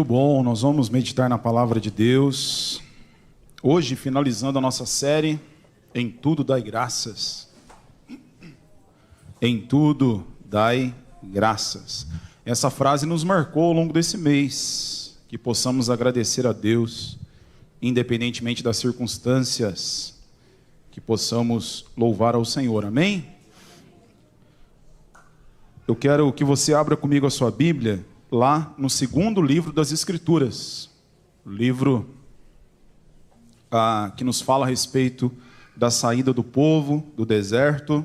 Muito bom, nós vamos meditar na palavra de Deus. Hoje, finalizando a nossa série, Em Tudo Dai Graças. Em tudo dai graças. Essa frase nos marcou ao longo desse mês, que possamos agradecer a Deus, independentemente das circunstâncias, que possamos louvar ao Senhor, amém? Eu quero que você abra comigo a sua Bíblia, lá no segundo livro das Escrituras, o livro que nos fala a respeito da saída do povo do deserto,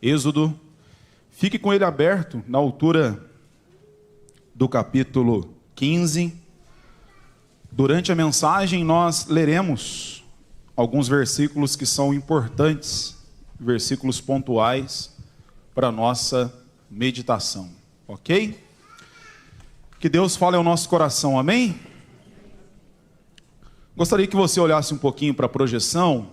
Êxodo. Fique com ele aberto na altura do capítulo 15. Durante a mensagem nós leremos alguns versículos que são importantes, versículos pontuais para a nossa meditação, ok? Que Deus fale ao nosso coração, amém? Gostaria que você olhasse um pouquinho para a projeção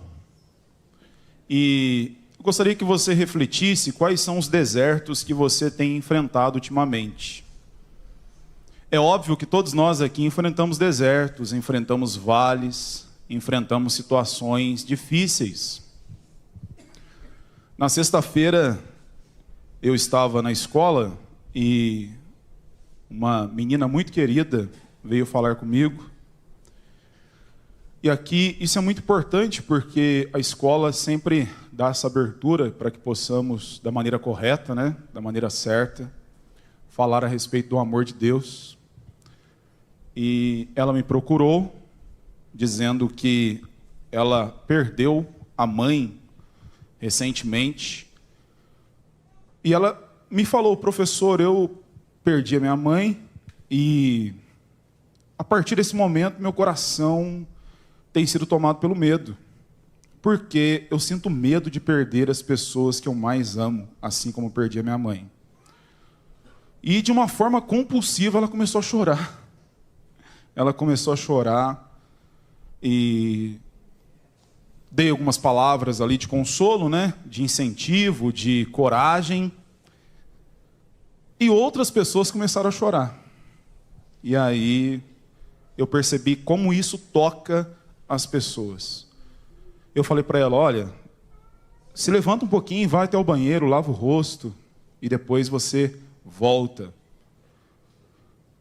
e gostaria que você refletisse quais são os desertos que você tem enfrentado ultimamente. É óbvio que todos nós aqui enfrentamos desertos, enfrentamos vales, enfrentamos situações difíceis. Na sexta-feira eu estava na escola e uma menina muito querida veio falar comigo. E aqui isso é muito importante porque a escola sempre dá essa abertura para que possamos, da maneira correta, né, da maneira certa, falar a respeito do amor de Deus. E ela me procurou, dizendo que ela perdeu a mãe recentemente. E ela me falou: professor, eu perdi a minha mãe e a partir desse momento meu coração tem sido tomado pelo medo, porque eu sinto medo de perder as pessoas que eu mais amo, assim como eu perdi a minha mãe. E de uma forma compulsiva ela começou a chorar. Ela começou a chorar e dei algumas palavras ali de consolo, né? De incentivo, de coragem. E outras pessoas começaram a chorar. E aí eu percebi como isso toca as pessoas. Eu falei para ela: olha, se levanta um pouquinho, vai até o banheiro, lava o rosto e depois você volta.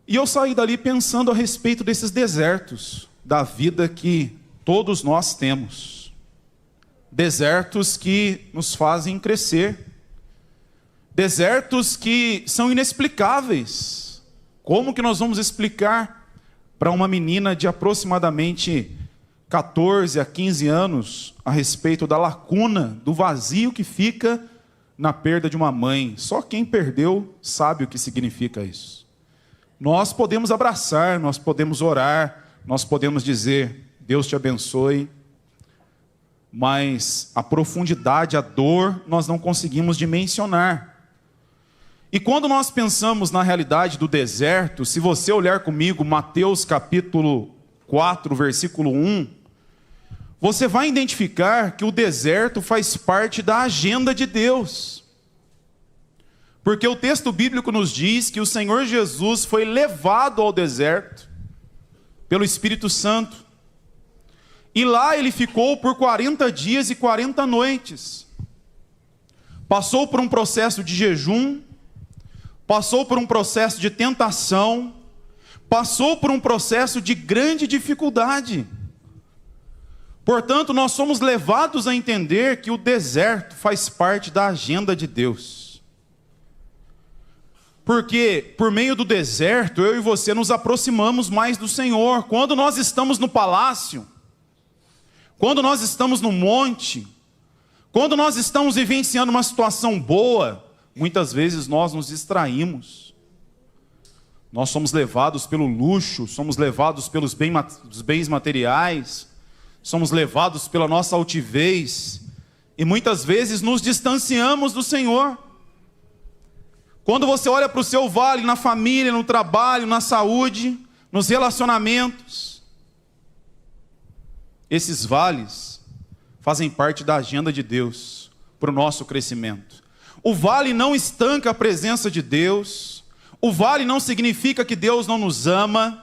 E eu saí dali pensando a respeito desses desertos da vida que todos nós temos. Desertos que nos fazem crescer. Desertos que são inexplicáveis. Como que nós vamos explicar para uma menina de aproximadamente 14 a 15 anos a respeito da lacuna, do vazio que fica na perda de uma mãe? Só quem perdeu sabe o que significa isso. Nós podemos abraçar, nós podemos orar, nós podemos dizer: Deus te abençoe, mas a profundidade, a dor, nós não conseguimos dimensionar. E quando nós pensamos na realidade do deserto, se você olhar comigo Mateus capítulo 4, versículo 1, você vai identificar que o deserto faz parte da agenda de Deus. Porque o texto bíblico nos diz que o Senhor Jesus foi levado ao deserto pelo Espírito Santo. E lá ele ficou por 40 dias e 40 noites. Passou por um processo de jejum, passou por um processo de tentação, passou por um processo de grande dificuldade. Portanto, nós somos levados a entender que o deserto faz parte da agenda de Deus. Porque por meio do deserto, eu e você nos aproximamos mais do Senhor. Quando nós estamos no palácio, quando nós estamos no monte, quando nós estamos vivenciando uma situação boa, muitas vezes nós nos distraímos. Nós somos levados pelo luxo, somos levados pelos bens materiais, somos levados pela nossa altivez e muitas vezes nos distanciamos do Senhor. Quando você olha para o seu vale, na família, no trabalho, na saúde, nos relacionamentos, esses vales fazem parte da agenda de Deus para o nosso crescimento. O vale não estanca a presença de Deus. O vale não significa que Deus não nos ama.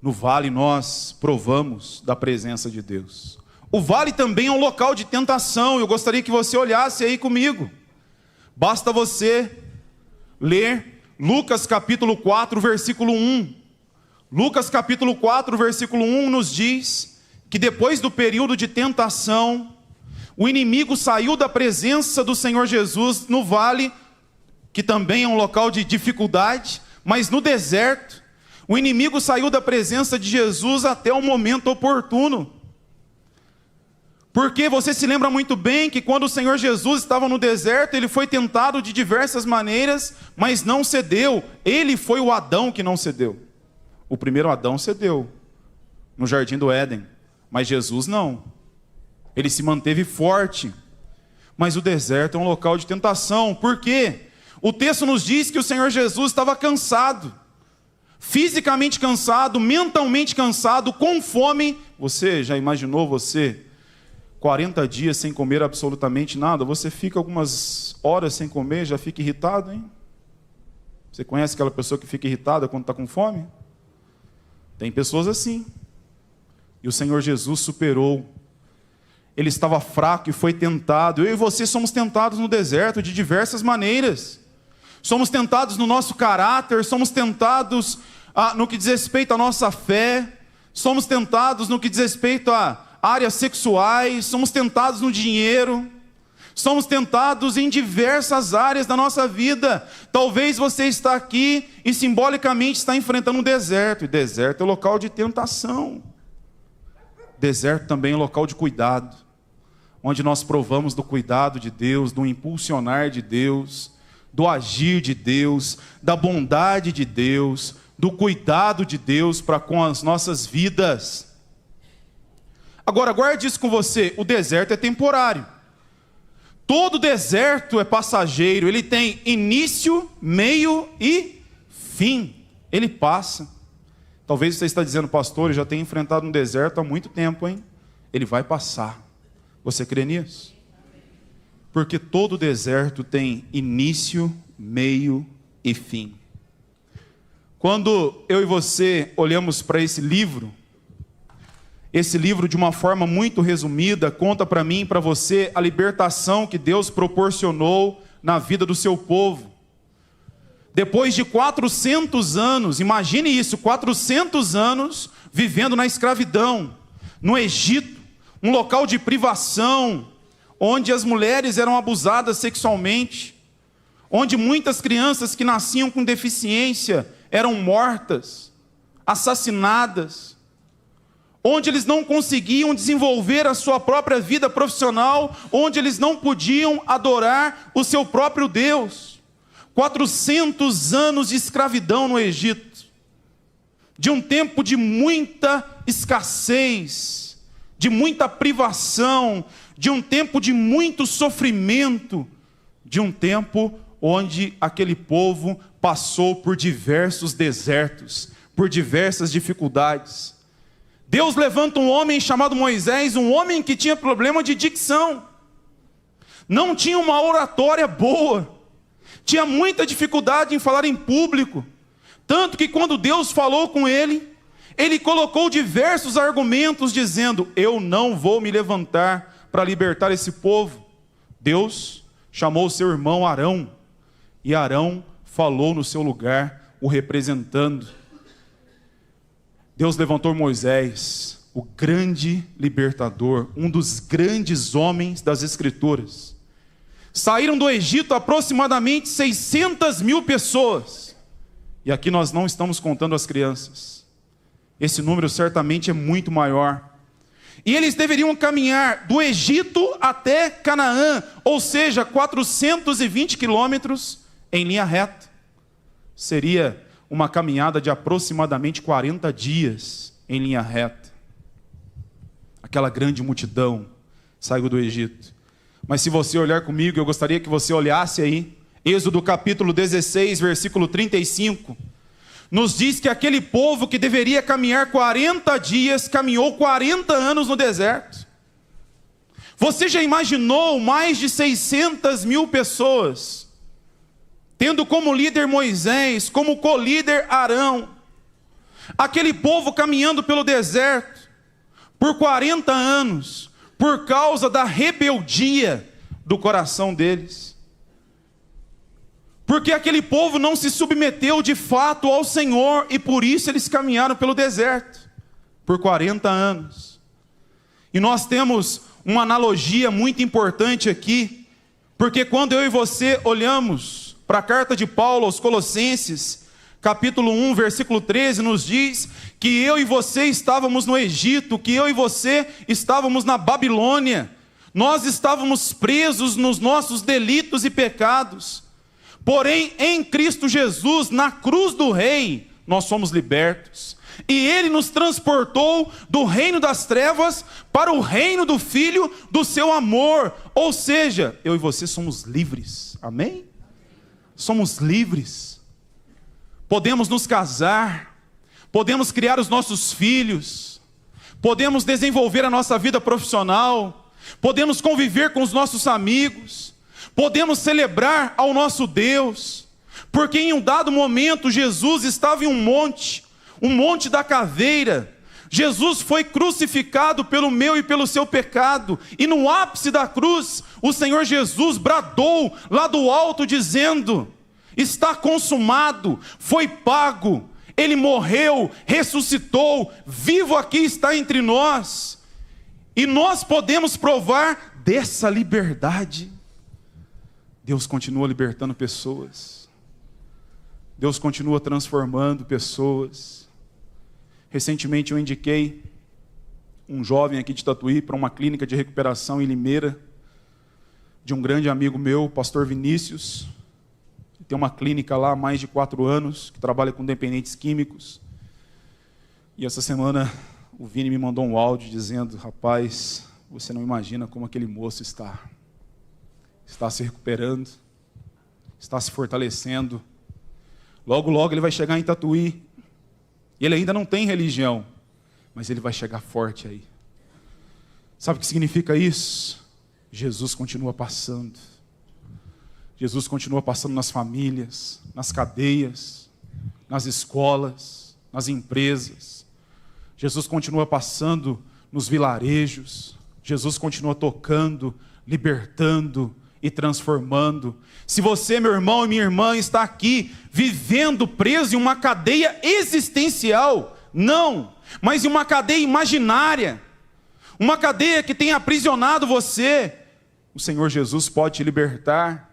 No vale nós provamos da presença de Deus. O vale também é um local de tentação. Eu gostaria que você olhasse aí comigo. Basta você ler Lucas capítulo 4, versículo 1. Lucas capítulo 4, versículo 1 nos diz que depois do período de tentação, o inimigo saiu da presença do Senhor Jesus no vale, que também é um local de dificuldade, mas no deserto, o inimigo saiu da presença de Jesus até o momento oportuno. Porque você se lembra muito bem que quando o Senhor Jesus estava no deserto, ele foi tentado de diversas maneiras, mas não cedeu. Ele foi o Adão que não cedeu. O primeiro Adão cedeu no jardim do Éden, mas Jesus não. Ele se manteve forte. Mas o deserto é um local de tentação. Por quê? O texto nos diz que o Senhor Jesus estava cansado. Fisicamente cansado, mentalmente cansado, com fome. Você já imaginou você 40 dias sem comer absolutamente nada? Você fica algumas horas sem comer, já fica irritado, hein? Você conhece aquela pessoa que fica irritada quando está com fome? Tem pessoas assim. E o Senhor Jesus superou. Ele estava fraco e foi tentado. Eu e você somos tentados no deserto de diversas maneiras. Somos tentados no nosso caráter, somos tentados no que diz respeito à nossa fé, somos tentados no que diz respeito a áreas sexuais, somos tentados no dinheiro, somos tentados em diversas áreas da nossa vida. Talvez você está aqui e simbolicamente está enfrentando um deserto, e deserto é local de tentação. Deserto também é local de cuidado, onde nós provamos do cuidado de Deus, do impulsionar de Deus, do agir de Deus, da bondade de Deus, do cuidado de Deus para com as nossas vidas. Agora, guarde isso com você, o deserto é temporário. Todo deserto é passageiro, ele tem início, meio e fim. Ele passa. Talvez você está dizendo, pastor, eu já tenho enfrentado um deserto há muito tempo, hein? Ele vai passar. Você crê nisso? Porque todo deserto tem início, meio e fim. Quando eu e você olhamos para esse livro de uma forma muito resumida, conta para mim e para você a libertação que Deus proporcionou na vida do seu povo. Depois de 400 anos, imagine isso, 400 anos vivendo na escravidão, no Egito, um local de privação, onde as mulheres eram abusadas sexualmente, onde muitas crianças que nasciam com deficiência eram mortas, assassinadas, onde eles não conseguiam desenvolver a sua própria vida profissional, onde eles não podiam adorar o seu próprio Deus. 400 anos de escravidão no Egito, de um tempo de muita escassez, de muita privação, de um tempo de muito sofrimento, de um tempo onde aquele povo passou por diversos desertos, por diversas dificuldades. Deus levanta um homem chamado Moisés, um homem que tinha problema de dicção, não tinha uma oratória boa, tinha muita dificuldade em falar em público, tanto que quando Deus falou com ele, ele colocou diversos argumentos dizendo, eu não vou me levantar para libertar esse povo. Deus chamou seu irmão Arão, e Arão falou no seu lugar, o representando. Deus levantou Moisés, o grande libertador, um dos grandes homens das Escrituras. Saíram do Egito aproximadamente 600 mil pessoas. E aqui nós não estamos contando as crianças. Esse número certamente é muito maior. E eles deveriam caminhar do Egito até Canaã, ou seja, 420 quilômetros em linha reta. Seria uma caminhada de aproximadamente 40 dias em linha reta. Aquela grande multidão saiu do Egito. Mas se você olhar comigo, eu gostaria que você olhasse aí, Êxodo capítulo 16, versículo 35, nos diz que aquele povo que deveria caminhar 40 dias, caminhou 40 anos no deserto. Você já imaginou mais de 600 mil pessoas, tendo como líder Moisés, como co-líder Arão, Aquele povo caminhando pelo deserto por 40 anos, por causa da rebeldia do coração deles. Porque aquele povo não se submeteu de fato ao Senhor, e por isso eles caminharam pelo deserto por 40 anos. E nós temos uma analogia muito importante aqui, porque quando eu e você olhamos para a carta de Paulo aos Colossenses, capítulo 1, versículo 13, nos diz que eu e você estávamos no Egito, que eu e você estávamos na Babilônia, nós estávamos presos nos nossos delitos e pecados. Porém, em Cristo Jesus, na cruz do Rei, nós somos libertos. E Ele nos transportou do reino das trevas para o reino do Filho do seu amor. Ou seja, eu e você somos livres. Amém? Somos livres. Podemos nos casar, podemos criar os nossos filhos, podemos desenvolver a nossa vida profissional, podemos conviver com os nossos amigos, podemos celebrar ao nosso Deus, porque em um dado momento Jesus estava em um monte da caveira. Jesus foi crucificado pelo meu e pelo seu pecado, e no ápice da cruz, o Senhor Jesus bradou lá do alto dizendo: está consumado, foi pago, Ele morreu, ressuscitou, vivo aqui está entre nós, e nós podemos provar dessa liberdade. Deus continua libertando pessoas, Deus continua transformando pessoas. Recentemente eu indiquei um jovem aqui de Tatuí para uma clínica de recuperação em Limeira, de um grande amigo meu, o pastor Vinícius. Ele tem uma clínica lá há mais de 4 anos, que trabalha com dependentes químicos. E essa semana o Vini me mandou um áudio dizendo: rapaz, você não imagina como aquele moço está se recuperando, está se fortalecendo. Logo, logo ele vai chegar em Tatuí. Ele ainda não tem religião, mas ele vai chegar forte aí. Sabe o que significa isso? Jesus continua passando. Jesus continua passando nas famílias, nas cadeias, nas escolas, nas empresas. Jesus continua passando nos vilarejos. Jesus continua tocando, libertando e transformando. Se você, meu irmão e minha irmã, está aqui vivendo preso em uma cadeia existencial, não, mas em uma cadeia imaginária, uma cadeia que tem aprisionado você, o Senhor Jesus pode te libertar.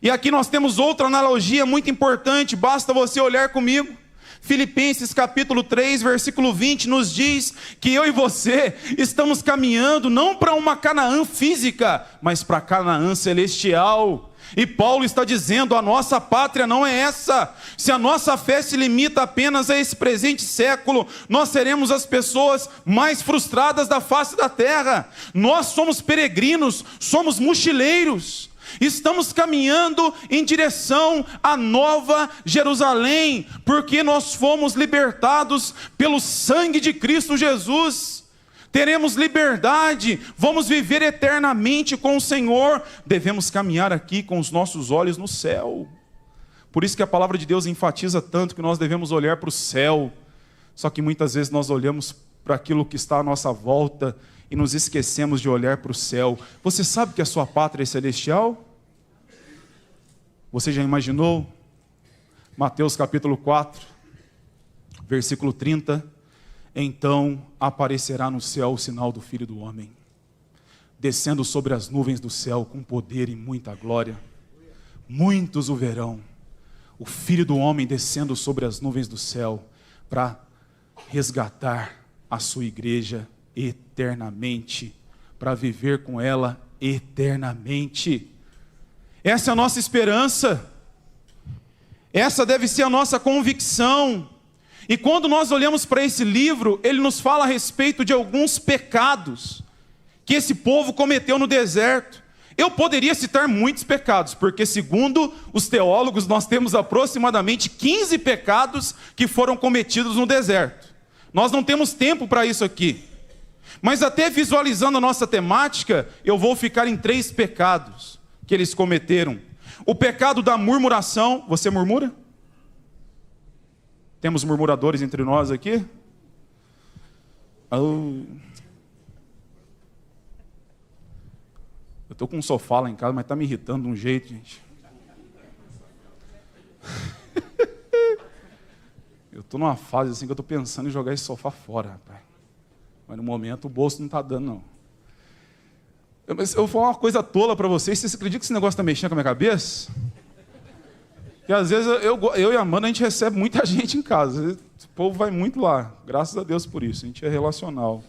E aqui nós temos outra analogia muito importante, basta você olhar comigo. Filipenses capítulo 3, versículo 20 nos diz que eu e você estamos caminhando não para uma Canaã física, mas para Canaã celestial. E Paulo está dizendo: a nossa pátria não é essa. Se a nossa fé se limita apenas a esse presente século, nós seremos as pessoas mais frustradas da face da terra. Nós somos peregrinos, somos mochileiros. Estamos caminhando em direção à Nova Jerusalém, porque nós fomos libertados pelo sangue de Cristo Jesus. Teremos liberdade, vamos viver eternamente com o Senhor. Devemos caminhar aqui com os nossos olhos no céu. Por isso que a palavra de Deus enfatiza tanto que nós devemos olhar para o céu. Só que muitas vezes nós olhamos para aquilo que está à nossa volta e nos esquecemos de olhar para o céu. Você sabe que a sua pátria é celestial? Você já imaginou? Mateus capítulo 4, versículo 30. Então aparecerá no céu o sinal do Filho do Homem, descendo sobre as nuvens do céu com poder e muita glória. Muitos o verão, o Filho do Homem descendo sobre as nuvens do céu para resgatar a sua igreja eternamente, para viver com ela eternamente. Essa é a nossa esperança, essa deve ser a nossa convicção. E quando nós olhamos para esse livro, ele nos fala a respeito de alguns pecados que esse povo cometeu no deserto. Eu poderia citar muitos pecados, porque segundo os teólogos, nós temos aproximadamente 15 pecados que foram cometidos no deserto. Nós não temos tempo para isso aqui. Mas até visualizando a nossa temática, eu vou ficar em 3 pecados que eles cometeram. O pecado da murmuração. Você murmura? Temos murmuradores entre nós aqui? Oh. Eu estou com um sofá lá em casa, mas está me irritando de um jeito, gente. Eu estou numa fase assim que eu estou pensando em jogar esse sofá fora, rapaz. Mas no momento o bolso não está dando, não. Eu vou falar uma coisa tola para vocês. Vocês acreditam que esse negócio está mexendo com a minha cabeça? Que às vezes eu e a Amanda, a gente recebe muita gente em casa. O povo vai muito lá. Graças a Deus por isso. A gente é relacional.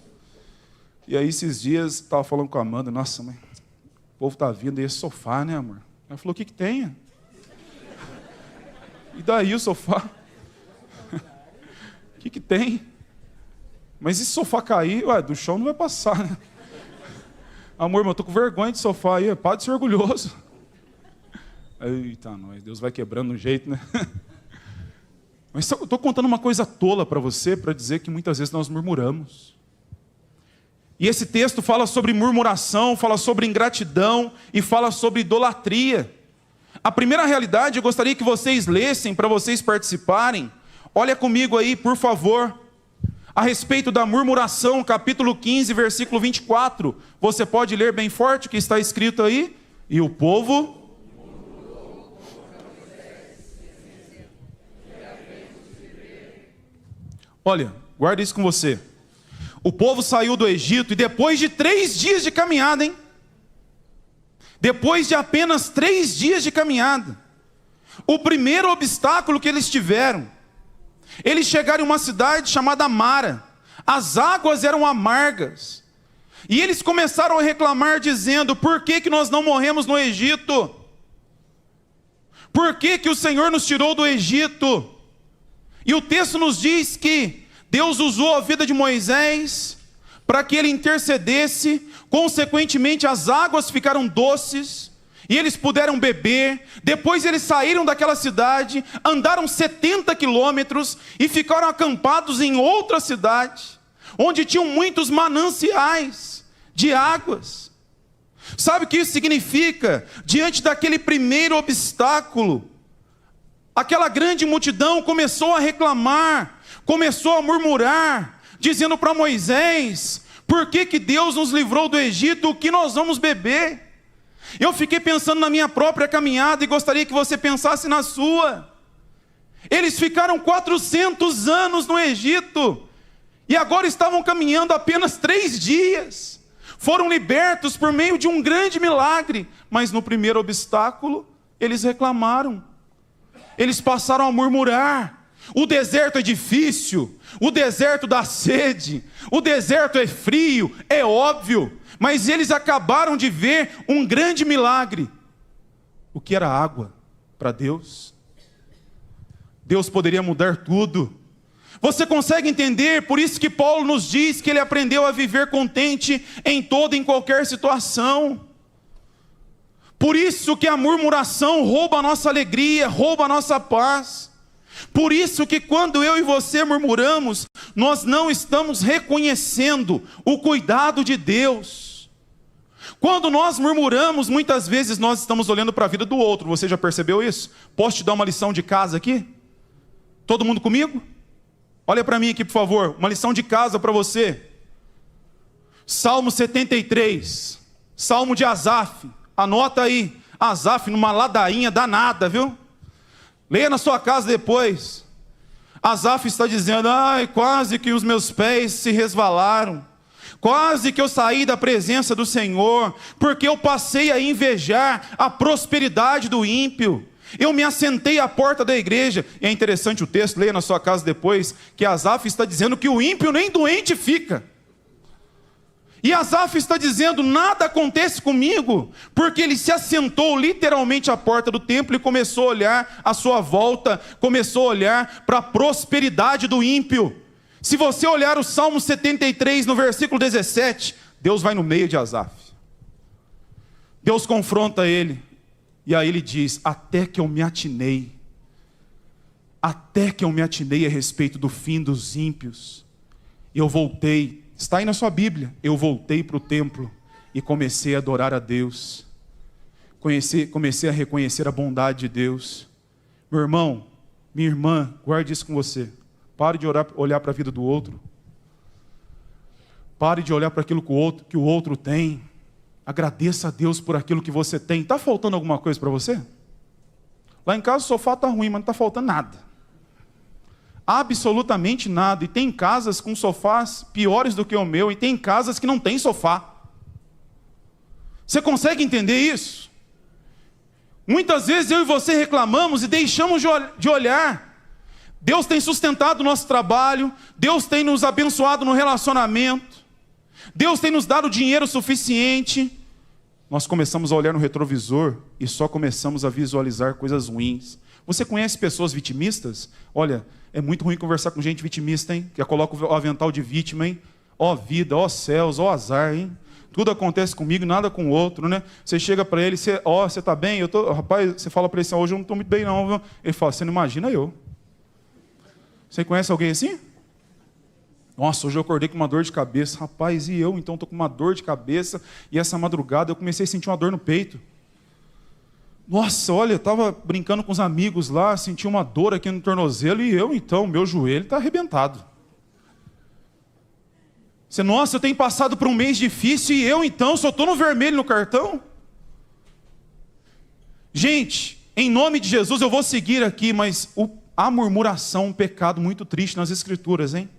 E aí esses dias, eu estava falando com a Amanda. Nossa, mãe, o povo está vindo e esse sofá, né, amor? Ela falou, o que tem? E daí o sofá? O que tem? Mas e se o sofá cair? Ué, do chão não vai passar, né? Amor, eu tô com vergonha de sofá aí. Para de ser orgulhoso. Eita, nós. Deus vai quebrando um jeito, né? Mas eu estou contando uma coisa tola para você, para dizer que muitas vezes nós murmuramos. E esse texto fala sobre murmuração, fala sobre ingratidão e fala sobre idolatria. A primeira realidade eu gostaria que vocês lessem, para vocês participarem. Olha comigo aí, por favor. A respeito da murmuração, capítulo 15, versículo 24. Você pode ler bem forte o que está escrito aí? E o povo... Olha, guarda isso com você. O povo saiu do Egito e depois de 3 dias de caminhada, hein? Depois de apenas 3 dias de caminhada, o primeiro obstáculo que eles tiveram, eles chegaram em uma cidade chamada Mara. As águas eram amargas. E eles começaram a reclamar dizendo, por que nós não morremos no Egito? Por que o Senhor nos tirou do Egito? E o texto nos diz que Deus usou a vida de Moisés para que ele intercedesse, consequentemente as águas ficaram doces, e eles puderam beber. Depois eles saíram daquela cidade, andaram 70 quilômetros e ficaram acampados em outra cidade, onde tinham muitos mananciais de águas. Sabe o que isso significa? Diante daquele primeiro obstáculo, aquela grande multidão começou a reclamar, começou a murmurar, dizendo para Moisés, por que Deus nos livrou do Egito? O que nós vamos beber? Eu fiquei pensando na minha própria caminhada e gostaria que você pensasse na sua. Eles ficaram 400 anos no Egito e agora estavam caminhando apenas 3 dias. Foram libertos por meio de um grande milagre, mas no primeiro obstáculo, eles reclamaram. Eles passaram a murmurar. O deserto é difícil, o deserto dá sede, o deserto é frio, é óbvio. Mas eles acabaram de ver um grande milagre. O que era água para Deus? Deus poderia mudar tudo. Você consegue entender? Por isso que Paulo nos diz que ele aprendeu a viver contente em toda e em qualquer situação. Por isso que a murmuração rouba a nossa alegria, rouba a nossa paz. Por isso que quando eu e você murmuramos, nós não estamos reconhecendo o cuidado de Deus. Quando nós murmuramos, muitas vezes nós estamos olhando para a vida do outro. Você já percebeu isso? Posso te dar uma lição de casa aqui? Todo mundo comigo? Olha para mim aqui, por favor. Uma lição de casa para você. Salmo 73. Salmo de Asaf. Anota aí. Asaf numa ladainha danada, viu? Leia na sua casa depois. Asaf está dizendo, ai, quase que os meus pés se resvalaram. Quase que eu saí da presença do Senhor, porque eu passei a invejar a prosperidade do ímpio. Eu me assentei à porta da igreja. E é interessante o texto, leia na sua casa depois, que Asaf está dizendo que o ímpio nem doente fica. E Asaf está dizendo, nada acontece comigo, porque ele se assentou literalmente à porta do templo e começou a olhar à sua volta, começou a olhar para a prosperidade do ímpio. Se você olhar o Salmo 73, no versículo 17, Deus vai no meio de Asaf. Deus confronta ele, e aí ele diz, até que eu me atinei a respeito do fim dos ímpios, e eu voltei, está aí na sua Bíblia, eu voltei para o templo, e comecei a adorar a Deus, comecei a reconhecer a bondade de Deus. Meu irmão, minha irmã, guarde isso com você. Pare de olhar para a vida do outro. Pare de olhar para aquilo que o outro tem. Agradeça a Deus por aquilo que você tem. Está faltando alguma coisa para você? Lá em casa o sofá está ruim, mas não está faltando nada. Absolutamente nada. E tem casas com sofás piores do que o meu, e tem casas que não tem sofá. Você consegue entender isso? Muitas vezes eu e você reclamamos e deixamos de olhar. Deus tem sustentado o nosso trabalho, Deus tem nos abençoado no relacionamento, Deus tem nos dado dinheiro suficiente. Nós começamos a olhar no retrovisor e só começamos a visualizar coisas ruins. Você conhece pessoas vitimistas? Olha, é muito ruim conversar com gente vitimista, hein? Que coloca o avental de vítima, hein? Ó vida, ó céus, ó azar, hein? Tudo acontece comigo, nada com o outro, né? Você chega para ele, você tá bem? Rapaz, você fala para ele assim, hoje eu não estou muito bem não, viu? Ele fala, você não imagina eu. Você conhece alguém assim? Nossa, hoje eu acordei com uma dor de cabeça. Rapaz, e eu então estou com uma dor de cabeça, e essa madrugada eu comecei a sentir uma dor no peito. Nossa, olha, eu estava brincando com os amigos lá, senti uma dor aqui no tornozelo, e eu então, meu joelho está arrebentado. Você, nossa, eu tenho passado por um mês difícil, e eu então só estou no vermelho no cartão? Gente, em nome de Jesus eu vou seguir aqui, mas a murmuração é um pecado muito triste nas Escrituras, hein?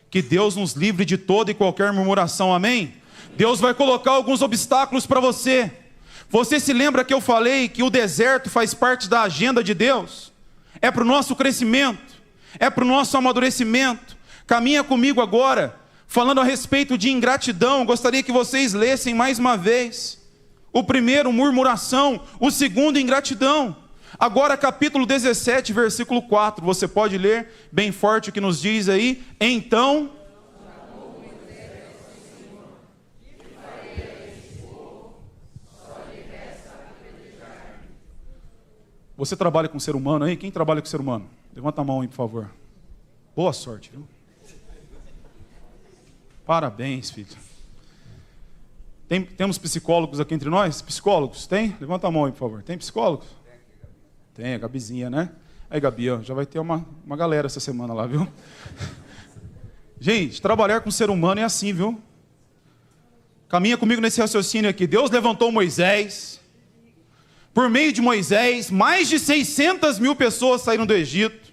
Que Deus nos livre de toda e qualquer murmuração, amém? Deus vai colocar alguns obstáculos para você. Você se lembra que eu falei que o deserto faz parte da agenda de Deus? É para o nosso crescimento, é para o nosso amadurecimento. Caminha comigo agora, falando a respeito de ingratidão. Gostaria que vocês lessem mais uma vez. O primeiro, murmuração. O segundo, ingratidão. Agora capítulo 17, versículo 4, você pode ler bem forte o que nos diz aí. Então, você trabalha com ser humano aí? Quem trabalha com ser humano? Levanta a mão aí, por favor. Boa sorte, viu? Parabéns, filho. Temos psicólogos aqui entre nós? Psicólogos? Tem? Levanta a mão aí, por favor. Tem psicólogos? Tem, a Gabizinha, né? Aí, Gabi, ó, já vai ter uma galera essa semana lá, viu? Gente, trabalhar com ser humano é assim, viu? Caminha comigo nesse raciocínio aqui. Deus levantou Moisés. Por meio de Moisés, mais de 600 mil pessoas saíram do Egito.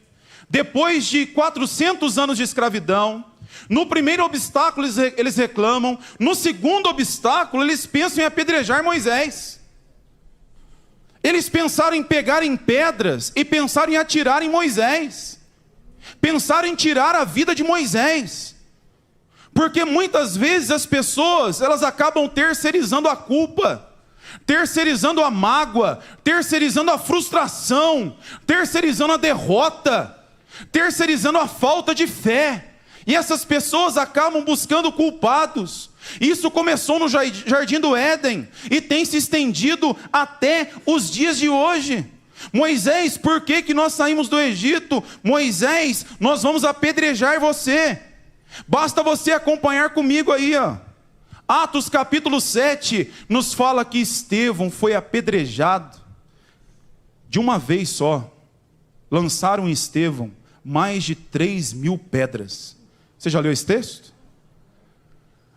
Depois de 400 anos de escravidão. No primeiro obstáculo eles reclamam. No segundo obstáculo eles pensam em apedrejar Moisés. Eles pensaram em pegar em pedras e pensaram em atirar em Moisés. Pensaram em tirar a vida de Moisés. Porque muitas vezes as pessoas, elas acabam terceirizando a culpa, terceirizando a mágoa, terceirizando a frustração, terceirizando a derrota, terceirizando a falta de fé. E essas pessoas acabam buscando culpados. Isso começou no Jardim do Éden e tem se estendido até os dias de hoje. Moisés, por que nós saímos do Egito? Moisés, nós vamos apedrejar você. Basta você acompanhar comigo aí, ó. Atos capítulo 7 nos fala que Estevão foi apedrejado de uma vez só. Lançaram em Estevão mais de 3.000 pedras. Você já leu esse texto?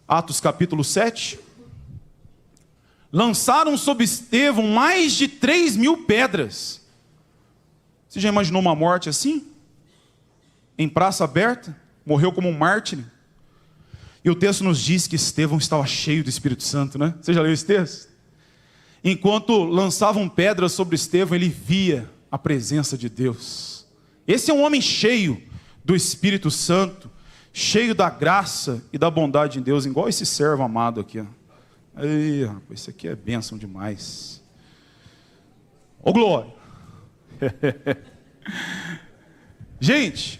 Atos capítulo 7. Lançaram sobre Estevão mais de 3.000 pedras. Você já imaginou uma morte assim? Em praça aberta? Morreu como um mártir? E o texto nos diz que Estevão estava cheio do Espírito Santo, né? Você já leu esse texto? Enquanto lançavam pedras sobre Estevão, ele via a presença de Deus. Esse é um homem cheio do Espírito Santo, cheio da graça e da bondade de Deus, igual esse servo amado aqui. Ei, rapaz, isso aqui é bênção demais. Ô glória! Gente,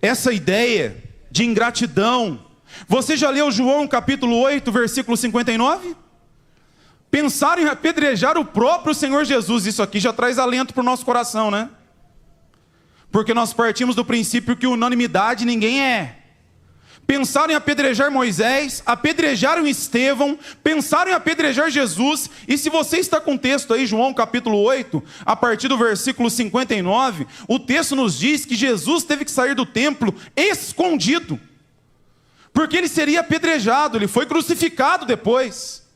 essa ideia de ingratidão, você já leu João capítulo 8, versículo 59? Pensaram em apedrejar o próprio Senhor Jesus. Isso aqui já traz alento para o nosso coração, né? Porque nós partimos do princípio que unanimidade ninguém é. pensaram em apedrejar Moisés, apedrejaram Estevão, pensaram em apedrejar Jesus. E se você está com o texto aí, João capítulo 8, a partir do versículo 59, o texto nos diz que Jesus teve que sair do templo escondido, porque ele seria apedrejado, ele foi crucificado depois.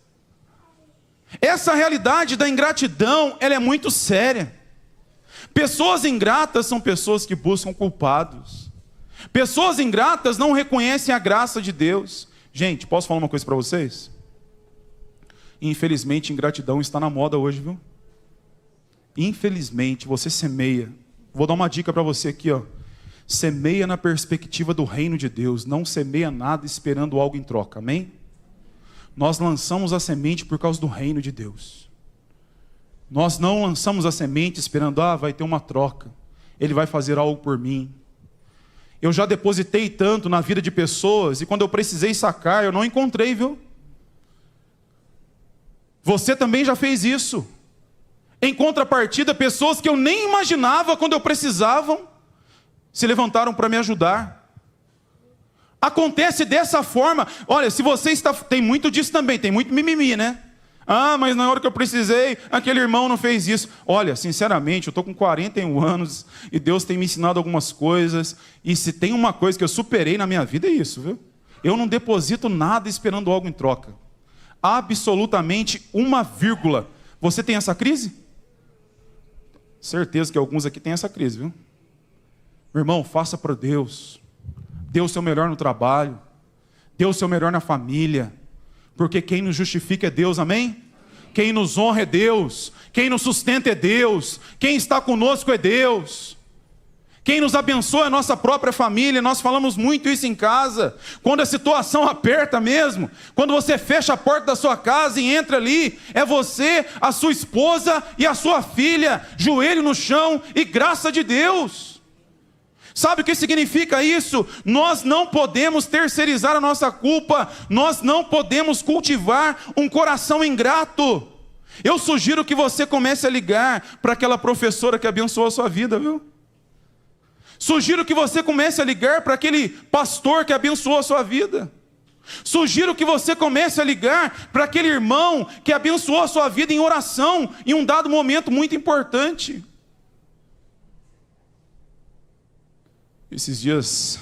Essa realidade da ingratidão, ela é muito séria. Pessoas ingratas são pessoas que buscam culpados. Pessoas ingratas não reconhecem a graça de Deus. Gente, posso falar uma coisa para vocês? Infelizmente, ingratidão está na moda hoje, viu? Infelizmente, você semeia. Vou dar uma dica para você aqui, ó. Semeia na perspectiva do reino de Deus. Não semeia nada esperando algo em troca, amém? Nós lançamos a semente por causa do reino de Deus. Nós não lançamos a semente esperando, vai ter uma troca. Ele vai fazer algo por mim. Eu já depositei tanto na vida de pessoas e quando eu precisei sacar, eu não encontrei, viu? Você também já fez isso. Em contrapartida, pessoas que eu nem imaginava quando eu precisava, se levantaram para me ajudar. Acontece dessa forma. Olha, se você está... Tem muito disso também, tem muito mimimi, né? Mas na hora que eu precisei, aquele irmão não fez isso. Olha, sinceramente, eu estou com 41 anos e Deus tem me ensinado algumas coisas. E se tem uma coisa que eu superei na minha vida é isso, viu? Eu não deposito nada esperando algo em troca. Absolutamente uma vírgula. Você tem essa crise? Certeza que alguns aqui têm essa crise, viu? Meu irmão, faça para Deus. Dê o seu melhor no trabalho. Dê o seu melhor na família. Porque quem nos justifica é Deus, amém? Quem nos honra é Deus. Quem nos sustenta é Deus. Quem está conosco é Deus. Quem nos abençoa é a nossa própria família. Nós falamos muito isso em casa. Quando a situação aperta mesmo, quando você fecha a porta da sua casa e entra ali, é você, a sua esposa e a sua filha, joelho no chão e graça de Deus. Sabe o que significa isso? Nós não podemos terceirizar a nossa culpa. Nós não podemos cultivar um coração ingrato. Eu sugiro que você comece a ligar para aquela professora que abençoou a sua vida, viu? Sugiro que você comece a ligar para aquele pastor que abençoou a sua vida. Sugiro que você comece a ligar para aquele irmão que abençoou a sua vida em oração, em um dado momento muito importante. Esses dias,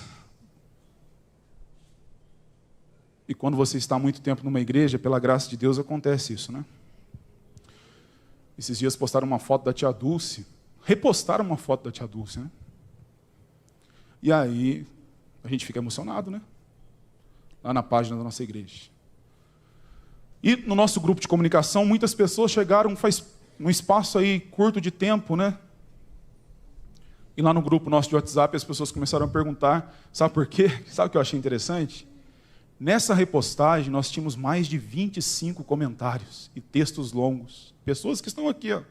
e quando você está há muito tempo numa igreja, pela graça de Deus acontece isso, né? Esses dias postaram uma foto da tia Dulce, repostaram uma foto da tia Dulce, né? E aí, a gente fica emocionado, né? Lá na página da nossa igreja. E no nosso grupo de comunicação, muitas pessoas chegaram faz um espaço aí curto de tempo, né? E lá no grupo nosso de WhatsApp, as pessoas começaram a perguntar, sabe por quê? Sabe o que eu achei interessante? Nessa repostagem, nós tínhamos mais de 25 comentários e textos longos. Pessoas que estão aqui, ó.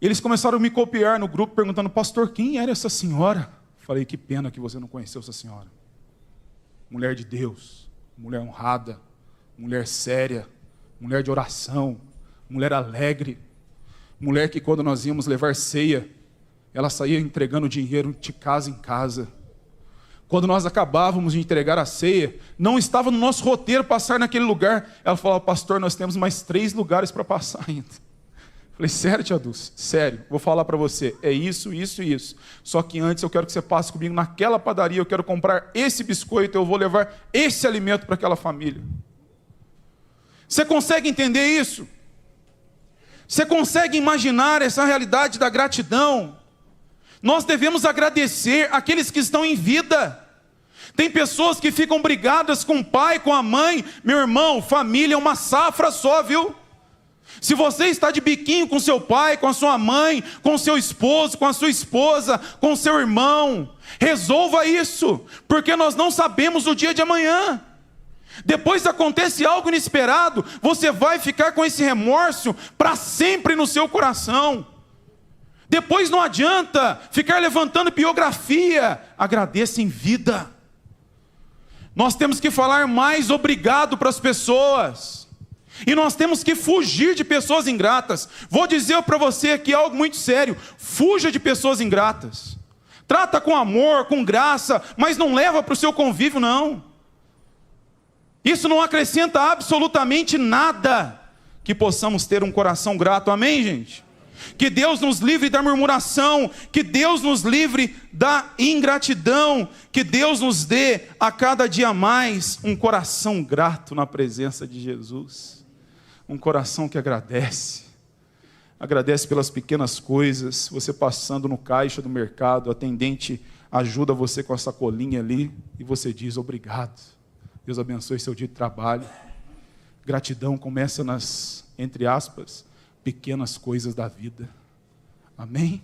Eles começaram a me copiar no grupo, perguntando, pastor, quem era essa senhora? Falei, que pena que você não conheceu essa senhora. Mulher de Deus, mulher honrada, mulher séria, mulher de oração, mulher alegre, mulher que quando nós íamos levar ceia, ela saía entregando dinheiro de casa em casa. Quando nós acabávamos de entregar a ceia, não estava no nosso roteiro passar naquele lugar. Ela falava, pastor, nós temos mais 3 lugares para passar ainda. Falei, sério, tia Dulce? Sério, vou falar para você. É isso, isso e isso. Só que antes eu quero que você passe comigo naquela padaria, eu quero comprar esse biscoito, eu vou levar esse alimento para aquela família. Você consegue entender isso? Você consegue imaginar essa realidade da gratidão? Nós devemos agradecer aqueles que estão em vida. Tem pessoas que ficam brigadas com o pai, com a mãe. Meu irmão, família é uma safra só, viu? Se você está de biquinho com seu pai, com a sua mãe, com seu esposo, com a sua esposa, com seu irmão, resolva isso, porque nós não sabemos o dia de amanhã. Depois acontece algo inesperado, você vai ficar com esse remorso para sempre no seu coração. Depois não adianta ficar levantando biografia. Agradeça em vida. Nós temos que falar mais obrigado para as pessoas. E nós temos que fugir de pessoas ingratas. Vou dizer para você aqui algo muito sério. Fuja de pessoas ingratas. Trata com amor, com graça, mas não leva para o seu convívio, não. Isso não acrescenta absolutamente nada que possamos ter um coração grato. Amém, gente? Que Deus nos livre da murmuração, que Deus nos livre da ingratidão, que Deus nos dê a cada dia mais um coração grato na presença de Jesus. Um coração que agradece. Agradece pelas pequenas coisas. Você passando no caixa do mercado, o atendente ajuda você com a sacolinha ali e você diz obrigado. Deus abençoe seu dia de trabalho. Gratidão começa nas, entre aspas, pequenas coisas da vida. Amém?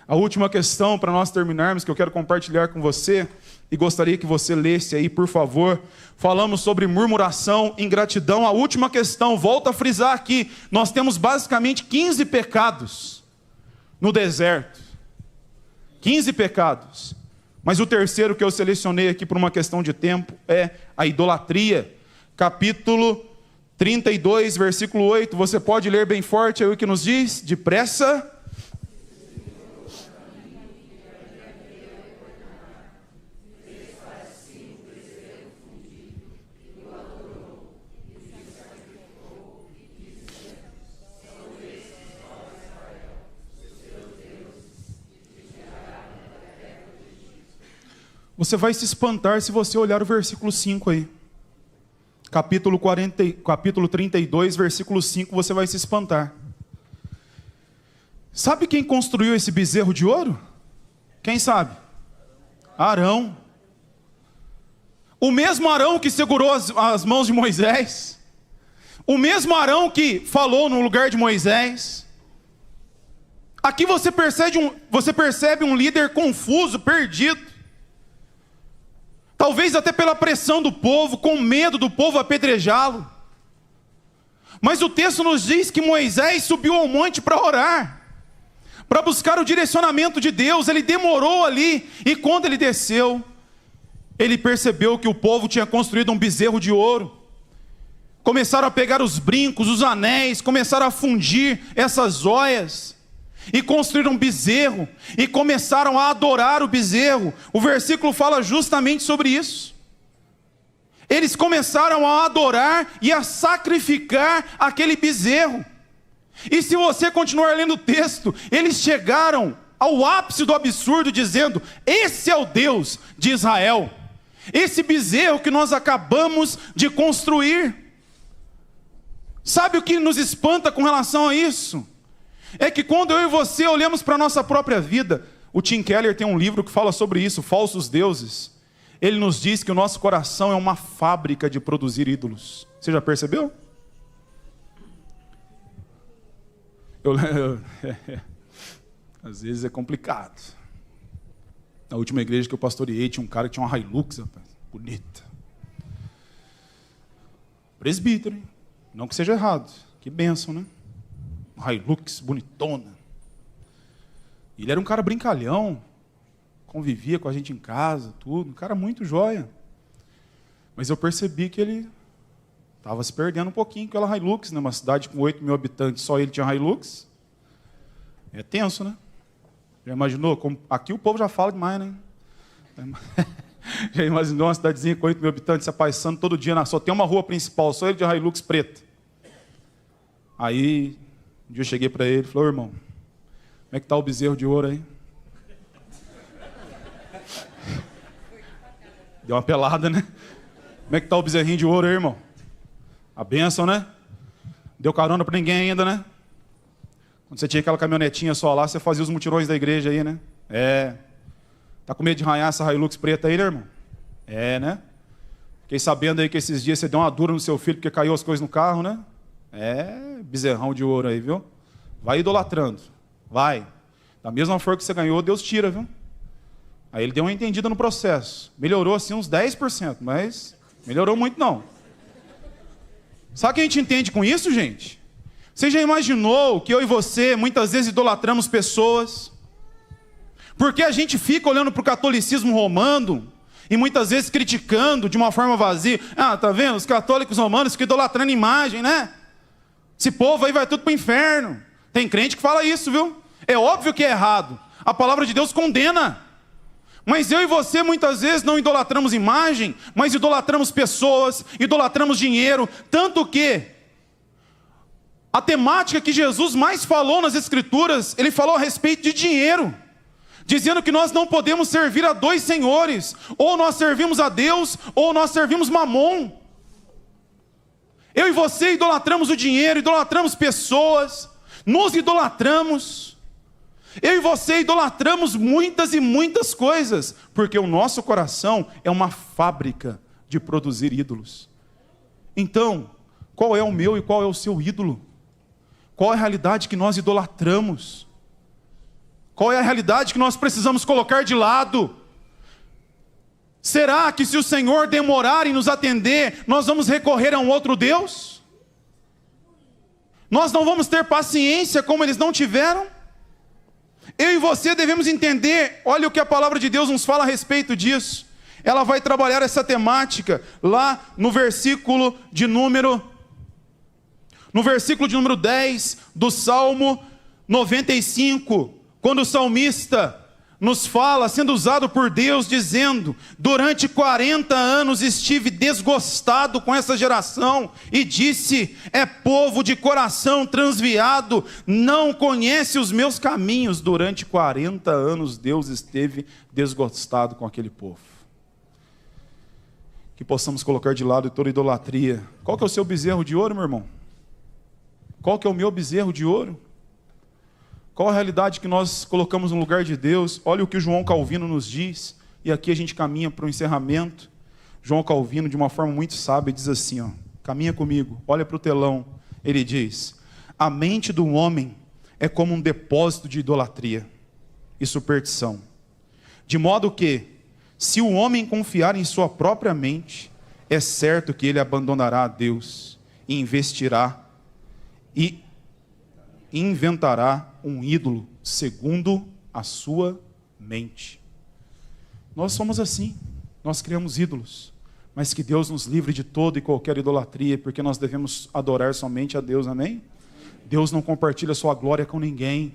A última questão para nós terminarmos, que eu quero compartilhar com você, e gostaria que você lesse aí, por favor. Falamos sobre murmuração, ingratidão. A última questão, volto a frisar aqui, nós temos basicamente 15 pecados no deserto. 15 pecados. Mas o terceiro que eu selecionei aqui por uma questão de tempo é a idolatria. Capítulo 32, versículo 8. Você pode ler bem forte aí o que nos diz? Depressa. Você vai se espantar se você olhar o versículo 5 aí. Capítulo 32, versículo 5, você vai se espantar. Sabe quem construiu esse bezerro de ouro? Quem sabe? Arão. O mesmo Arão que segurou as mãos de Moisés. O mesmo Arão que falou no lugar de Moisés. Aqui você percebe um líder confuso, perdido. Talvez até pela pressão do povo, com medo do povo apedrejá-lo. Mas o texto nos diz que Moisés subiu ao monte para orar, para buscar o direcionamento de Deus. Ele demorou ali, e quando ele desceu, ele percebeu que o povo tinha construído um bezerro de ouro. Começaram a pegar os brincos, os anéis, começaram a fundir essas joias, e construíram um bezerro, e começaram a adorar o bezerro. O versículo fala justamente sobre isso. Eles começaram a adorar e a sacrificar aquele bezerro. E se você continuar lendo o texto, eles chegaram ao ápice do absurdo, dizendo: esse é o Deus de Israel, esse bezerro que nós acabamos de construir. Sabe o que nos espanta com relação a isso? É que quando eu e você olhamos para a nossa própria vida, o Tim Keller tem um livro que fala sobre isso, Falsos Deuses. Ele nos diz que o nosso coração é uma fábrica de produzir ídolos. Você já percebeu? Às vezes é complicado. Na última igreja que eu pastoreei, tinha um cara que tinha uma Hilux, rapaz, bonita. Presbítero, hein? Não que seja errado, que bênção, né? Hilux, bonitona. Ele era um cara brincalhão, convivia com a gente em casa, tudo, um cara muito joia. Mas eu percebi que ele estava se perdendo um pouquinho com aquela Hilux, né? Uma cidade com 8 mil habitantes, só ele tinha Hilux. É tenso, né? Já imaginou? Aqui o povo já fala demais, né? Já imaginou uma cidadezinha com 8 mil habitantes se apaixonando todo dia, só tem uma rua principal, só ele de Hilux preta. Aí um dia eu cheguei para ele e falei: ô irmão, como é que está o bezerro de ouro aí? Deu uma pelada, né? Como é que está o bezerrinho de ouro aí, irmão? A bênção, né? Deu carona para ninguém ainda, né? Quando você tinha aquela caminhonetinha só lá, você fazia os mutirões da igreja aí, né? Tá com medo de arranhar essa Hilux preta aí, né, irmão? Né? Fiquei sabendo aí que esses dias você deu uma dura no seu filho porque caiu as coisas no carro, né? Bezerrão de ouro aí, viu? Vai idolatrando, vai. Da mesma forma que você ganhou, Deus tira, viu? Aí ele deu uma entendida no processo. Melhorou assim uns 10%, mas melhorou muito não. Sabe o que a gente entende com isso, gente? Você já imaginou que eu e você muitas vezes idolatramos pessoas? Porque a gente fica olhando para o catolicismo romano e muitas vezes criticando de uma forma vazia. Tá vendo? Os católicos romanos ficam idolatrando imagem, né? Esse povo aí vai tudo para o inferno. Tem crente que fala isso, viu? É óbvio que é errado. A palavra de Deus condena. Mas eu e você muitas vezes não idolatramos imagem, mas idolatramos pessoas, idolatramos dinheiro, tanto que a temática que Jesus mais falou nas Escrituras, ele falou a respeito de dinheiro, dizendo que nós não podemos servir a dois senhores, ou nós servimos a Deus, ou nós servimos Mamon. Eu e você idolatramos o dinheiro, idolatramos pessoas, nos idolatramos. Eu e você idolatramos muitas e muitas coisas, porque o nosso coração é uma fábrica de produzir ídolos. Então, qual é o meu e qual é o seu ídolo? Qual é a realidade que nós idolatramos? Qual é a realidade que nós precisamos colocar de lado? Será que se o Senhor demorar em nos atender, nós vamos recorrer a um outro Deus? Nós não vamos ter paciência como eles não tiveram? Eu e você devemos entender, olha o que a palavra de Deus nos fala a respeito disso. Ela vai trabalhar essa temática lá no versículo de número 10 do Salmo 95, quando o salmista nos fala, sendo usado por Deus, dizendo: durante 40 anos estive desgostado com essa geração, e disse: é povo de coração transviado, não conhece os meus caminhos. Durante 40 anos Deus esteve desgostado com aquele povo. Que possamos colocar de lado toda idolatria. Qual que é o seu bezerro de ouro, meu irmão? Qual que é o meu bezerro de ouro? Qual a realidade que nós colocamos no lugar de Deus? Olha o que o João Calvino nos diz, e aqui a gente caminha para o encerramento. João Calvino, de uma forma muito sábia, diz assim, caminha comigo, olha para o telão. Ele diz: a mente do homem é como um depósito de idolatria e superstição, de modo que, se o homem confiar em sua própria mente, é certo que ele abandonará a Deus e investirá e inventará um ídolo segundo a sua mente. Nós somos assim, nós criamos ídolos, mas que Deus nos livre de toda e qualquer idolatria, porque nós devemos adorar somente a Deus, amém? Deus não compartilha sua glória com ninguém,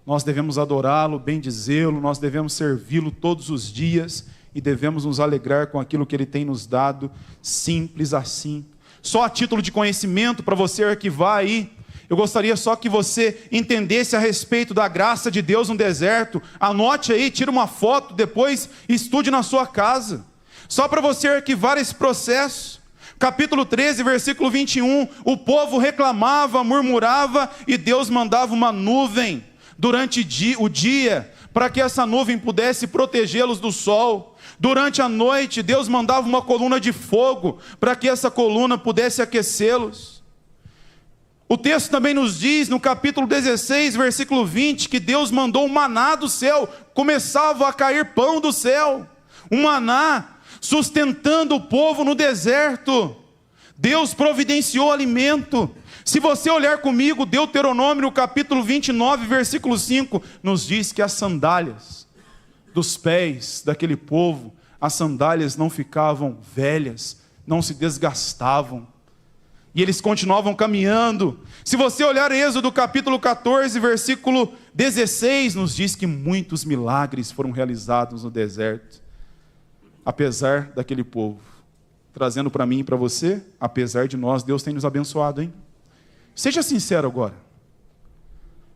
nós devemos adorá-lo, bendizê-lo, nós devemos servi-lo todos os dias, e devemos nos alegrar com aquilo que Ele tem nos dado, simples assim. Só a título de conhecimento, para você arquivar aí, eu gostaria só que você entendesse a respeito da graça de Deus no deserto. Anote aí, tira uma foto, depois estude na sua casa. Só para você arquivar esse processo. Capítulo 13, versículo 21. O povo reclamava, murmurava, e Deus mandava uma nuvem durante o dia, para que essa nuvem pudesse protegê-los do sol. Durante a noite, Deus mandava uma coluna de fogo, para que essa coluna pudesse aquecê-los. O texto também nos diz, no capítulo 16, versículo 20, que Deus mandou um maná do céu, começava a cair pão do céu, um maná, sustentando o povo no deserto. Deus providenciou alimento. Se você olhar comigo, Deuteronômio, no capítulo 29, versículo 5, nos diz que as sandálias dos pés daquele povo, as sandálias não ficavam velhas, não se desgastavam, e eles continuavam caminhando. Se você olhar Êxodo capítulo 14, versículo 16, nos diz que muitos milagres foram realizados no deserto, apesar daquele povo. Trazendo para mim e para você, apesar de nós, Deus tem nos abençoado, hein? Seja sincero agora.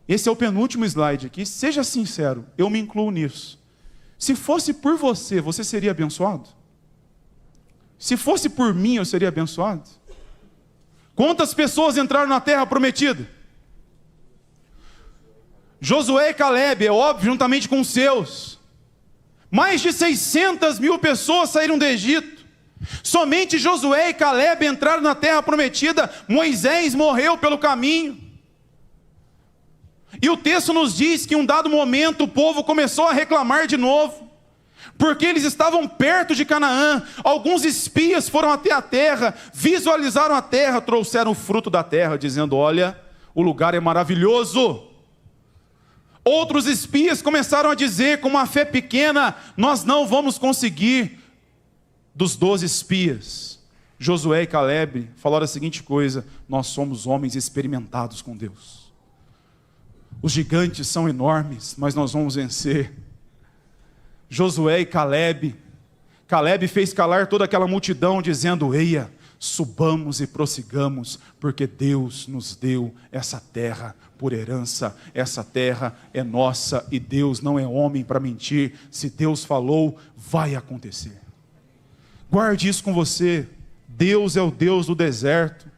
Esse é o penúltimo slide aqui. Seja sincero, eu me incluo nisso. Se fosse por você, você seria abençoado? Se fosse por mim, eu seria abençoado? Quantas pessoas entraram na terra prometida? Josué e Calebe, é óbvio, juntamente com os seus. Mais de 600 mil pessoas saíram do Egito. Somente Josué e Calebe entraram na terra prometida. Moisés morreu pelo caminho. E o texto nos diz que em um dado momento o povo começou a reclamar de novo, porque eles estavam perto de Canaã. Alguns espias foram até a terra, visualizaram a terra, trouxeram o fruto da terra, dizendo: olha, o lugar é maravilhoso. Outros espias começaram a dizer, com uma fé pequena: nós não vamos conseguir. Dos 12 espias, Josué e Calebe falaram a seguinte coisa: nós somos homens experimentados com Deus. Os gigantes são enormes, mas nós vamos vencer. Josué e Caleb. Caleb fez calar toda aquela multidão, dizendo: eia, subamos e prossigamos, porque Deus nos deu essa terra por herança. Essa terra é nossa e Deus não é homem para mentir. Se Deus falou, vai acontecer. Guarde isso com você. Deus é o Deus do deserto.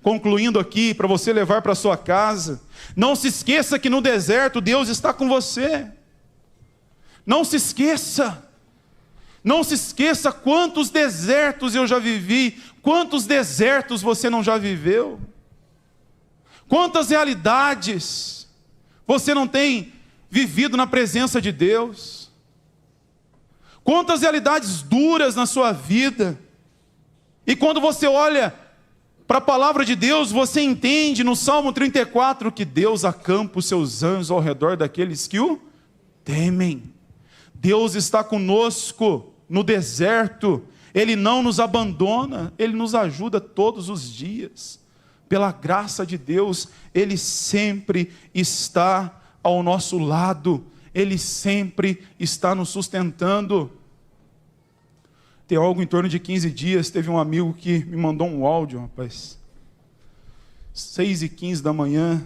Concluindo aqui, para você levar para sua casa, não se esqueça que no deserto Deus está com você. Não se esqueça. Não se esqueça quantos desertos eu já vivi, quantos desertos você não já viveu. Quantas realidades você não tem vivido na presença de Deus. Quantas realidades duras na sua vida. E quando você olha para a palavra de Deus, você entende no Salmo 34 que Deus acampa os seus anjos ao redor daqueles que o temem. Deus está conosco no deserto, Ele não nos abandona, Ele nos ajuda todos os dias. Pela graça de Deus, Ele sempre está ao nosso lado, Ele sempre está nos sustentando. Tem algo em torno de 15 dias, teve um amigo que me mandou um áudio, rapaz, 6h15 da manhã,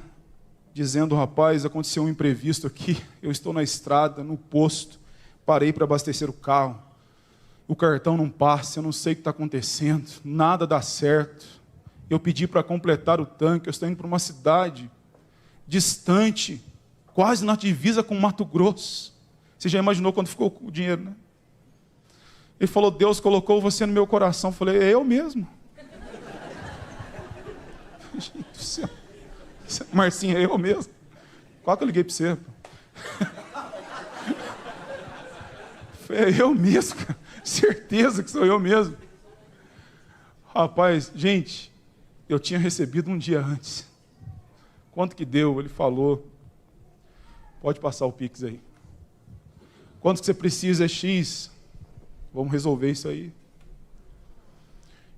dizendo: rapaz, aconteceu um imprevisto aqui, eu estou na estrada, no posto, parei para abastecer o carro, o cartão não passa, eu não sei o que está acontecendo, nada dá certo, eu pedi para completar o tanque, eu estou indo para uma cidade distante, quase na divisa com Mato Grosso. Você já imaginou quando ficou o dinheiro, né? Ele falou: Deus colocou você no meu coração. Eu falei: é eu mesmo. Gente do céu. Marcinho, é eu mesmo. Qual que eu liguei para você? É eu mesmo, cara. Certeza que sou eu mesmo. Rapaz, gente, eu tinha recebido um dia antes. Quanto que deu? Ele falou: pode passar o Pix aí. Quanto que você precisa? É X. Vamos resolver isso aí.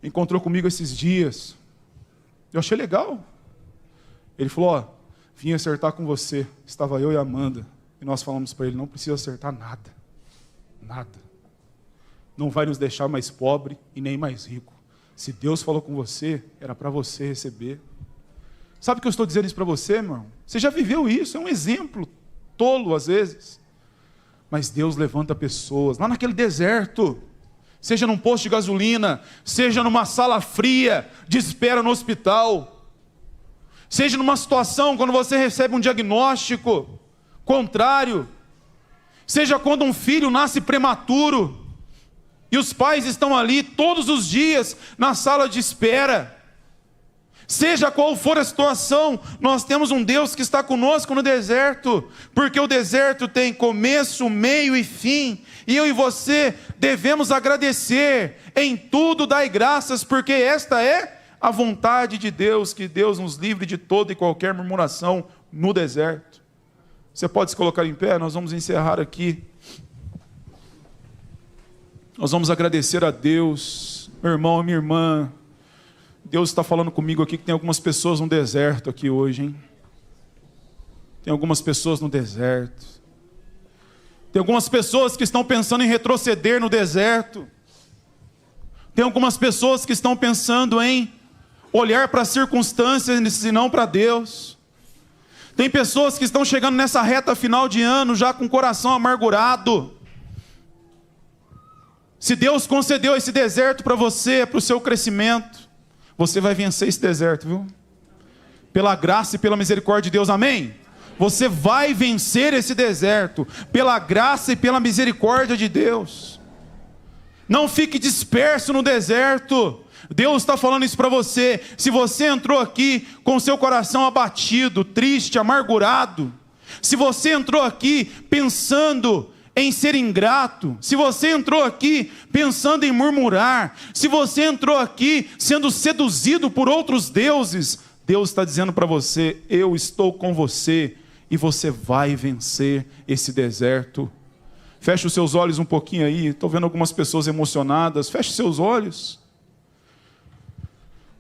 Encontrou comigo esses dias. Eu achei legal. Ele falou: ó, vim acertar com você. Estava eu e a Amanda. E nós falamos para ele: não precisa acertar nada. Nada. Não vai nos deixar mais pobre e nem mais rico. Se Deus falou com você, era para você receber. Sabe o que eu estou dizendo isso para você, meu irmão? Você já viveu isso, é um exemplo tolo às vezes. Mas Deus levanta pessoas, lá naquele deserto, seja num posto de gasolina, seja numa sala fria, de espera no hospital, seja numa situação quando você recebe um diagnóstico contrário, seja quando um filho nasce prematuro, e os pais estão ali todos os dias na sala de espera. Seja qual for a situação, nós temos um Deus que está conosco no deserto, porque o deserto tem começo, meio e fim, e eu e você devemos agradecer, em tudo dai graças, porque esta é a vontade de Deus, que Deus nos livre de toda e qualquer murmuração no deserto. Você pode se colocar em pé, nós vamos encerrar aqui. Nós vamos agradecer a Deus, meu irmão e minha irmã. Deus está falando comigo aqui que tem algumas pessoas no deserto aqui hoje, hein? Tem algumas pessoas no deserto. Tem algumas pessoas que estão pensando em retroceder no deserto. Tem algumas pessoas que estão pensando em olhar para as circunstâncias e não para Deus. Tem pessoas que estão chegando nessa reta final de ano já com o coração amargurado. Se Deus concedeu esse deserto para você, para o seu crescimento, você vai vencer esse deserto, viu? Pela graça e pela misericórdia de Deus, amém? Você vai vencer esse deserto, pela graça e pela misericórdia de Deus. Não fique disperso no deserto. Deus está falando isso para você. Se você entrou aqui com seu coração abatido, triste, amargurado, se você entrou aqui pensando em ser ingrato, se você entrou aqui pensando em murmurar, se você entrou aqui sendo seduzido por outros deuses, Deus está dizendo para você: eu estou com você e você vai vencer esse deserto. Feche os seus olhos um pouquinho aí, estou vendo algumas pessoas emocionadas. Feche os seus olhos.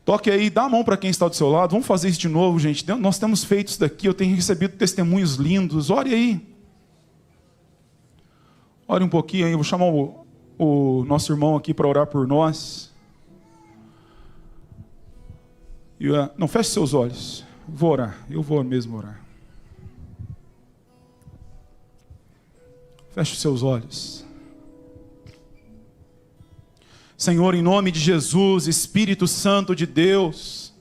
Toque aí, dá a mão para quem está do seu lado. Vamos fazer isso de novo, gente. Nós temos feito isso daqui, eu tenho recebido testemunhos lindos. Ore aí. Ore um pouquinho aí, eu vou chamar o nosso irmão aqui para orar por nós. Não, feche seus olhos. Vou orar, eu vou mesmo orar. Feche os seus olhos. Senhor, em nome de Jesus, Espírito Santo de Deus,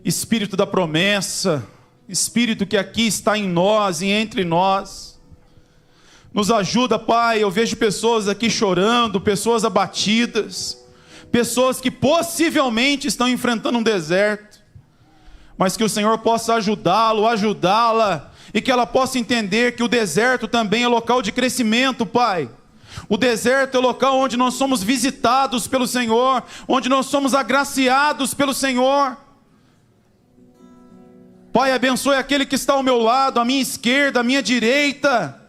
Espírito da promessa, Espírito que aqui está em nós e entre nós, nos ajuda, Pai. Eu vejo pessoas aqui chorando, pessoas abatidas, pessoas que possivelmente estão enfrentando um deserto, mas que o Senhor possa ajudá-lo, ajudá-la, e que ela possa entender que o deserto também é local de crescimento, Pai. O deserto é o local onde nós somos visitados pelo Senhor, onde nós somos agraciados pelo Senhor. Pai, abençoe aquele que está ao meu lado, à minha esquerda, à minha direita.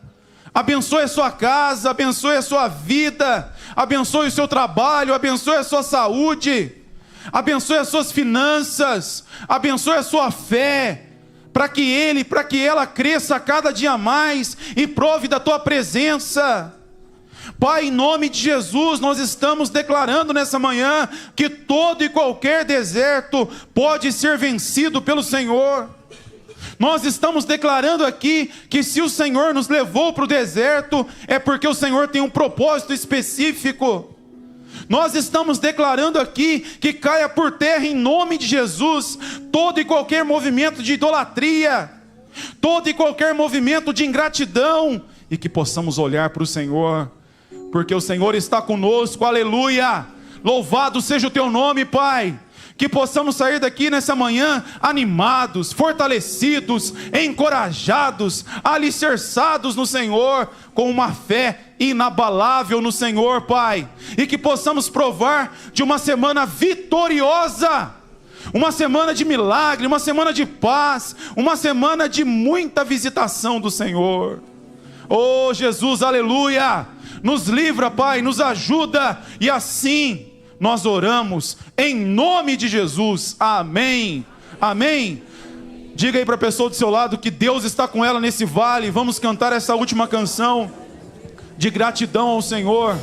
Abençoe a sua casa, abençoe a sua vida, abençoe o seu trabalho, abençoe a sua saúde, abençoe as suas finanças, abençoe a sua fé, para que ela cresça a cada dia mais e prove da tua presença. Pai, em nome de Jesus, nós estamos declarando nessa manhã que todo e qualquer deserto pode ser vencido pelo Senhor. Nós estamos declarando aqui que se o Senhor nos levou para o deserto, é porque o Senhor tem um propósito específico. Nós estamos declarando aqui que caia por terra em nome de Jesus todo e qualquer movimento de idolatria, todo e qualquer movimento de ingratidão, e que possamos olhar para o Senhor, porque o Senhor está conosco, aleluia. Louvado seja o teu nome, Pai. Que possamos sair daqui nessa manhã animados, fortalecidos, encorajados, alicerçados no Senhor, com uma fé inabalável no Senhor, Pai. E que possamos provar de uma semana vitoriosa, uma semana de milagre, uma semana de paz, uma semana de muita visitação do Senhor. Oh Jesus, aleluia. Nos livra, Pai, nos ajuda, e assim nós oramos em nome de Jesus, amém, amém. Diga aí para a pessoa do seu lado que Deus está com ela nesse vale. Vamos cantar essa última canção de gratidão ao Senhor.